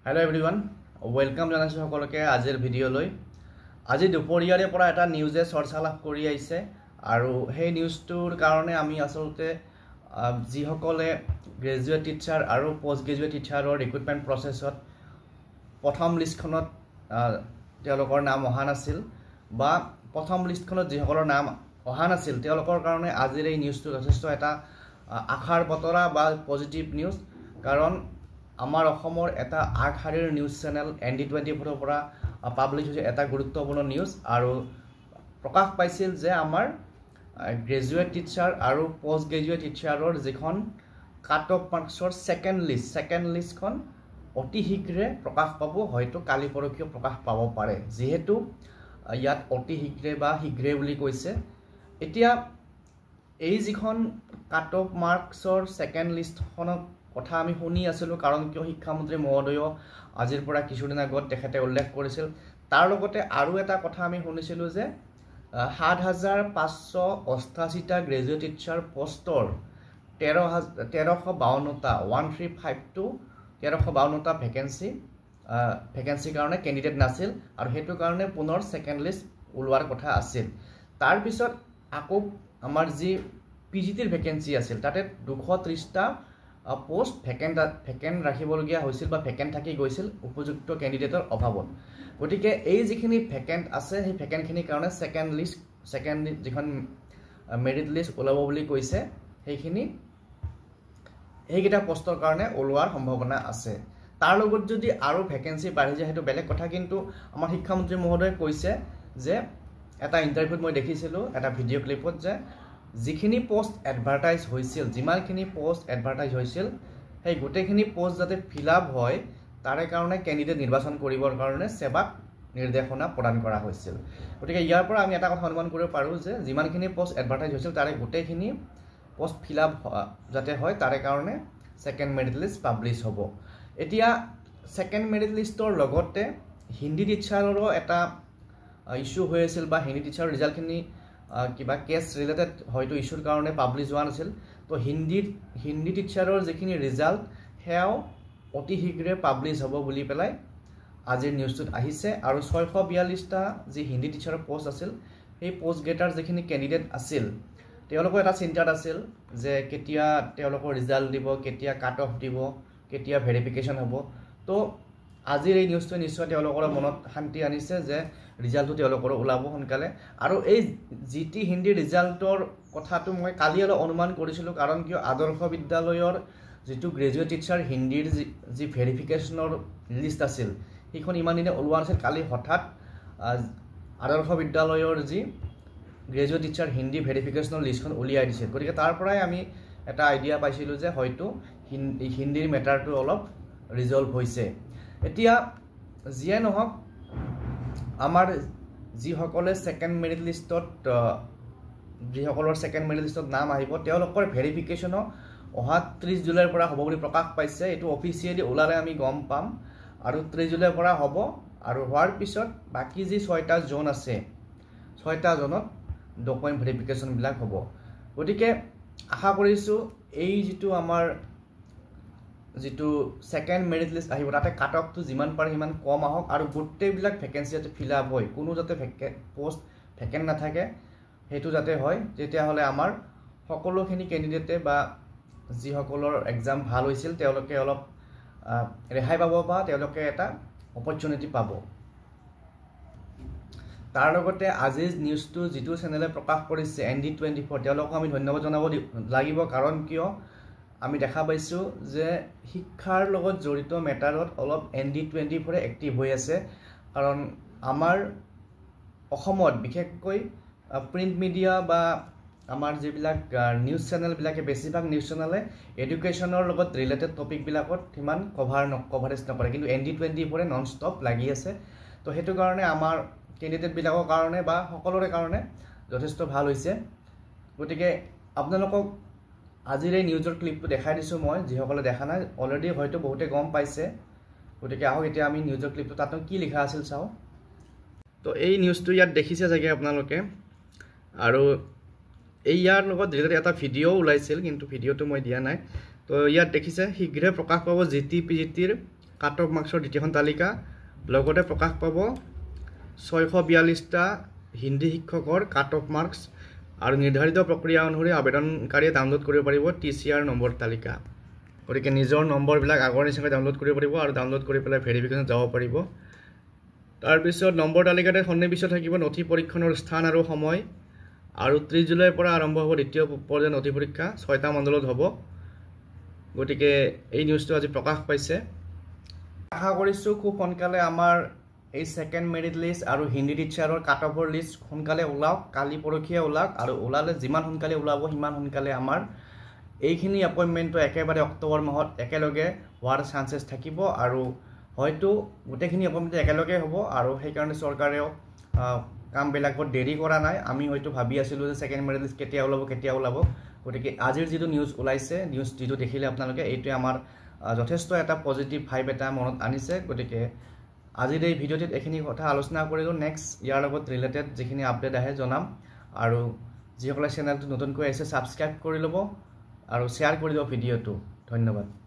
Hello everyone, welcome to সকলোকে আজিৰ ভিডিঅ'লৈ। আজি দুপৰীয়াৰে পৰা এটা নিউজে চৰ্চা লাভ কৰি আহিছে আৰু সেই নিউজটোৰ কাৰণে আমি আসলতে যিসকলে গ্ৰেজুৱেট টিচাৰ আৰু পোষ্ট গ্ৰেজুৱেট টিচাৰৰ ৰিক্ৰুটমেণ্ট প্ৰচেছত প্ৰথম লিষ্টখনত তেওঁলোকৰ নাম অহা নাছিল বা প্ৰথম লিষ্টখনত যিসকলৰ নাম অহা নাছিল তেওঁলোকৰ কাৰণে আজিৰ এই নিউজটো যথেষ্ট এটা আশাৰ বতৰা বা পজিটিভ নিউজ, কাৰণ আমাৰ অসমৰ এটা আগশাৰীৰ নিউজ চেনেল ND24 পৰা পাব্লিছ হৈছে এটা গুৰুত্বপূৰ্ণ নিউজ আৰু প্ৰকাশ পাইছিল যে আমাৰ গ্ৰেজুৱেট টিচাৰ আৰু পোষ্ট গ্ৰেজুৱেট টিচাৰৰ যিখন কাট অফ মাৰ্কছৰ ছেকেণ্ড লিষ্টখন অতি শীঘ্ৰে প্ৰকাশ পাব, হয়তো কালি পৰহিও প্ৰকাশ পাব পাৰে। যিহেতু ইয়াত অতি শীঘ্ৰে বা শীঘ্ৰে বুলি কৈছে, এতিয়া এই যিখন কাট অফ মাৰ্কছৰ ছেকেণ্ড লিষ্টখনৰ কথা আমি শুনি আছিলোঁ, কাৰণ কিয় শিক্ষামন্ত্ৰী মহোদয়ো আজিৰ পৰা কিছুদিন আগত তেখেতে উল্লেখ কৰিছিল। তাৰ লগতে আৰু এটা কথা আমি শুনিছিলোঁ যে ৭,৫৮৮টা গ্ৰেজুৱেট টিচাৰ পষ্টৰ 1352টা ভেকেঞ্চিৰ কাৰণে কেণ্ডিডেট নাছিল আৰু সেইটো কাৰণে পুনৰ ছেকেণ্ড লিষ্ট ওলোৱাৰ কথা আছিল। তাৰপিছত আকৌ আমাৰ যি PGTৰ ভেকেঞ্চি আছিল তাতে 230টা পোষ্ট ভেকেণ্ট ৰাখিবলগীয়া হৈছিল বা ভেকেণ্ট থাকি গৈছিল উপযুক্ত কেণ্ডিডেটৰ অভাৱত। গতিকে এই যিখিনি ভেকেণ্ট আছে সেই ভেকেণ্টখিনিৰ কাৰণে ছেকেণ্ড যিখন মেৰিট লিষ্ট ওলাব বুলি কৈছে সেইকেইটা পষ্টৰ কাৰণে ওলোৱাৰ সম্ভাৱনা আছে। তাৰ লগত যদি আৰু ভেকেঞ্চি বাঢ়ি যায় সেইটো বেলেগ কথা, কিন্তু আমাৰ শিক্ষামন্ত্ৰী মহোদয়ে কৈছে যে এটা ইণ্টাৰভিউত মই দেখিছিলোঁ এটা ভিডিঅ' ক্লিপত যে যিখিনি পোষ্ট এডভাৰটাইজ হৈছিল, যিমানখিনি পোষ্ট এডভাৰটাইজ হৈছিল সেই গোটেইখিনি পোষ্ট যাতে ফিল আপ হয় তাৰে কাৰণে কেণ্ডিডেট নিৰ্বাচন কৰিবৰ কাৰণে সেৱাক নিৰ্দেশনা প্ৰদান কৰা হৈছিল। গতিকে ইয়াৰ পৰা আমি এটা কথা অনুমান কৰিব পাৰোঁ যে যিমানখিনি পোষ্ট এডভাৰটাইজ হৈছিল তাৰে গোটেইখিনি পোষ্ট ফিল আপ যাতে হয় তাৰে কাৰণে ছেকেণ্ড মেৰিট লিষ্ট পাব্লিছ হ'ব। এতিয়া ছেকেণ্ড মেৰিট লিষ্টৰ লগতে হিন্দী টিচাৰৰো এটা ইছ্যু হৈ আছিল বা হিন্দী টিচাৰৰ ৰিজাল্টখিনি কিবা কেছ ৰিলেটেড হয়তো ইছ্যুৰ কাৰণে পাব্লিছ হোৱা নাছিল। তো হিন্দী টিচাৰৰ যিখিনি ৰিজাল্ট সেয়াও অতি শীঘ্ৰে পাব্লিছ হ'ব বুলি পেলাই আজিৰ নিউজটোত আহিছে। আৰু 642টা যি হিন্দী টিচাৰৰ পোষ্ট আছিল সেই পোষ্টকেইটাৰ যিখিনি কেণ্ডিডেট আছিল তেওঁলোকৰ এটা চিন্তাত আছিল যে কেতিয়া তেওঁলোকৰ ৰিজাল্ট দিব, কেতিয়া কাট অফ দিব, কেতিয়া ভেৰিফিকেশ্যন হ'ব। তো আজিৰ এই নিউজটোৱে নিশ্চয় তেওঁলোকৰ মনত শান্তি আনিছে যে ৰিজাল্টটো তেওঁলোকৰ ওলাব সোনকালে। আৰু এই GT হিন্দী ৰিজাল্টৰ কথাটো মই কালি অলপ অনুমান কৰিছিলোঁ, কাৰণ কিয় আদৰ্শ বিদ্যালয়ৰ যিটো গ্ৰেজুৱেট টিচাৰ হিন্দীৰ যি ভেৰিফিকেশ্যনৰ লিষ্ট আছিল সেইখন ইমান দিনে ওলোৱা নাছিল। কালি হঠাৎ আদৰ্শ বিদ্যালয়ৰ যি গ্ৰেজুৱেট টিচাৰ হিন্দী ভেৰিফিকেশ্যনৰ লিষ্টখন উলিয়াই দিছিল। গতিকে তাৰ পৰাই আমি এটা আইডিয়া পাইছিলোঁ যে হয়তো হিন্দীৰ মেটাৰটো অলপ ৰিজল্ভ হৈছে। এতিয়া যিয়ে নহওক, আমাৰ যিসকলৰ ছেকেণ্ড মেৰিট লিষ্টত নাম আহিব তেওঁলোকৰ ভেৰিফিকেশ্যনো অহা 30 জুলাইৰ পৰা হ'ব বুলি প্ৰকাশ পাইছে। এইটো অফিচিয়েলি ওলালে আমি গম পাম আৰু 30 জুলাইৰ পৰা হ'ব। আৰু হোৱাৰ পিছত বাকী যি 6টা জোন আছে 6টা জোনত ডকুমেণ্ট ভেৰিফিকেশ্যনবিলাক হ'ব। গতিকে আশা কৰিছোঁ এই যিটো ছেকেণ্ড মেৰিট লিষ্ট আহিব তাতে কাট অফটো যিমান পাৰে সিমান কম আহক আৰু গোটেইবিলাক ভেকেঞ্চি যাতে ফিল আপ হয়, কোনো যাতে পোষ্ট ভেকেণ্ট নাথাকে সেইটো যাতে হয়। তেতিয়াহ'লে আমাৰ সকলোখিনি কেণ্ডিডেটে বা যিসকলৰ এক্সাম ভাল হৈছিল তেওঁলোকে অলপ ৰেহাই পাব বা তেওঁলোকে এটা অপৰচুনিটি পাব। তাৰ লগতে আজিৰ নিউজটো যিটো চেনেলে প্ৰকাশ কৰিছে ND24 তেওঁলোকক আমি ধন্যবাদ জনাব লাগিব, কাৰণ কিয় আমি দেখা পাইছোঁ যে শিক্ষাৰ লগত জড়িত মেটাৰত অলপ ND24 এক্টিভ হৈ আছে। কাৰণ আমাৰ অসমত বিশেষকৈ প্ৰিণ্ট মিডিয়া বা আমাৰ যিবিলাক নিউজ চেনেলবিলাকে বেছিভাগ নিউজ চেনেলে এডুকেশ্যনৰ লগত ৰিলেটেড টপিকবিলাকত সিমান কভাৰেজ নকৰে, কিন্তু ND24 নন ষ্টপ লাগি আছে। তো সেইটো কাৰণে আমাৰ কেণ্ডিডেটবিলাকৰ কাৰণে বা সকলোৰে কাৰণে যথেষ্ট ভাল হৈছে। গতিকে আপোনালোকক আজিৰ এই নিউজৰ ক্লিপটো দেখাই দিছোঁ মই, যিসকলে দেখা নাই অলৰেডি হয়তো বহুতে গম পাইছে। গতিকে আহক এতিয়া আমি নিউজৰ ক্লিপটো তাত কি লিখা আছিল চাওঁ। তো এই নিউজটো ইয়াত দেখিছে চাগে আপোনালোকে, আৰু ইয়াৰ লগত ৰিলেটেড এটা ভিডিঅ' ওলাইছিল কিন্তু ভিডিঅ'টো মই দিয়া নাই। তো ইয়াত দেখিছে শীঘ্ৰে প্ৰকাশ পাব GT PGTৰ কাট অফ মাৰ্কছৰ দ্বিতীয়খন তালিকা লগতে প্ৰকাশ পাব 642টা হিন্দী শিক্ষকৰ কাট অফ মাৰ্কছ আৰু নিৰ্ধাৰিত প্ৰক্ৰিয়া অনুসৰি আবেদনকাৰীয়ে ডাউনলোড কৰিব পাৰিব TCR নম্বৰ তালিকা গতিকে নিজৰ নম্বৰবিলাক আগৰ নিচিনাকৈ ডাউনলোড কৰিব পাৰিব আৰু ডাউনলোড কৰি পেলাই ভেৰিফিকেশ্যন যাব পাৰিব তাৰপিছত নম্বৰ তালিকাতে সন্নিৱিষ্ট থাকিব নথি পৰীক্ষণৰ স্থান আৰু সময় আৰু 30 জুলাইৰ পৰা আৰম্ভ হ'ব দ্বিতীয় পৰ্যায়ৰ নথি পৰীক্ষা 6টা মণ্ডলত হ'ব গতিকে এই নিউজটো আজি প্ৰকাশ পাইছে আশা কৰিছোঁ খুব সোনকালে আমাৰ এই সেকেন্ড মেৰিট লিষ্ট আৰু হিন্দী টিচাৰৰ কাট অফৰ লিষ্ট সোনকালে ওলাওক কালি পৰখিয়ে ওলাওক আৰু ওলালে যিমান সোনকালে ওলাব সিমান সোনকালে আমাৰ এইখিনি এপইণ্টমেণ্টটো একেবাৰে অক্টোবৰ মাহত একেলগে হোৱাৰ চান্সেছ থাকিব আৰু হয়তো গোটেইখিনি এপইণ্টমেণ্ট একেলগে হ'ব আৰু সেইকাৰণে চৰকাৰেও কামবিলাক বৰ দেৰি কৰা নাই আমি হয়তো ভাবি আছিলোঁ যে সেকেন্ড মেৰিট লিষ্ট কেতিয়া ওলাব গতিকে আজিৰ যিটো নিউজ ওলাইছে নিউজ যিটো দেখিলে আপোনালোকে এইটোৱে আমাৰ যথেষ্ট এটা পজিটিভ ভাইব এটা মনত আনিছে গতিকে আজিৰ এই ভিডিঅ'টিত এইখিনি কথা আলোচনা কৰিলোঁ নেক্সট ইয়াৰ লগত ৰিলেটেড যিখিনি আপডেট আহে জনাম আৰু যিসকলে চেনেলটো নতুনকৈ আহিছে ছাবস্ক্ৰাইব কৰি ল'ব আৰু শ্বেয়াৰ কৰি দিব ভিডিঅ'টো ধন্যবাদ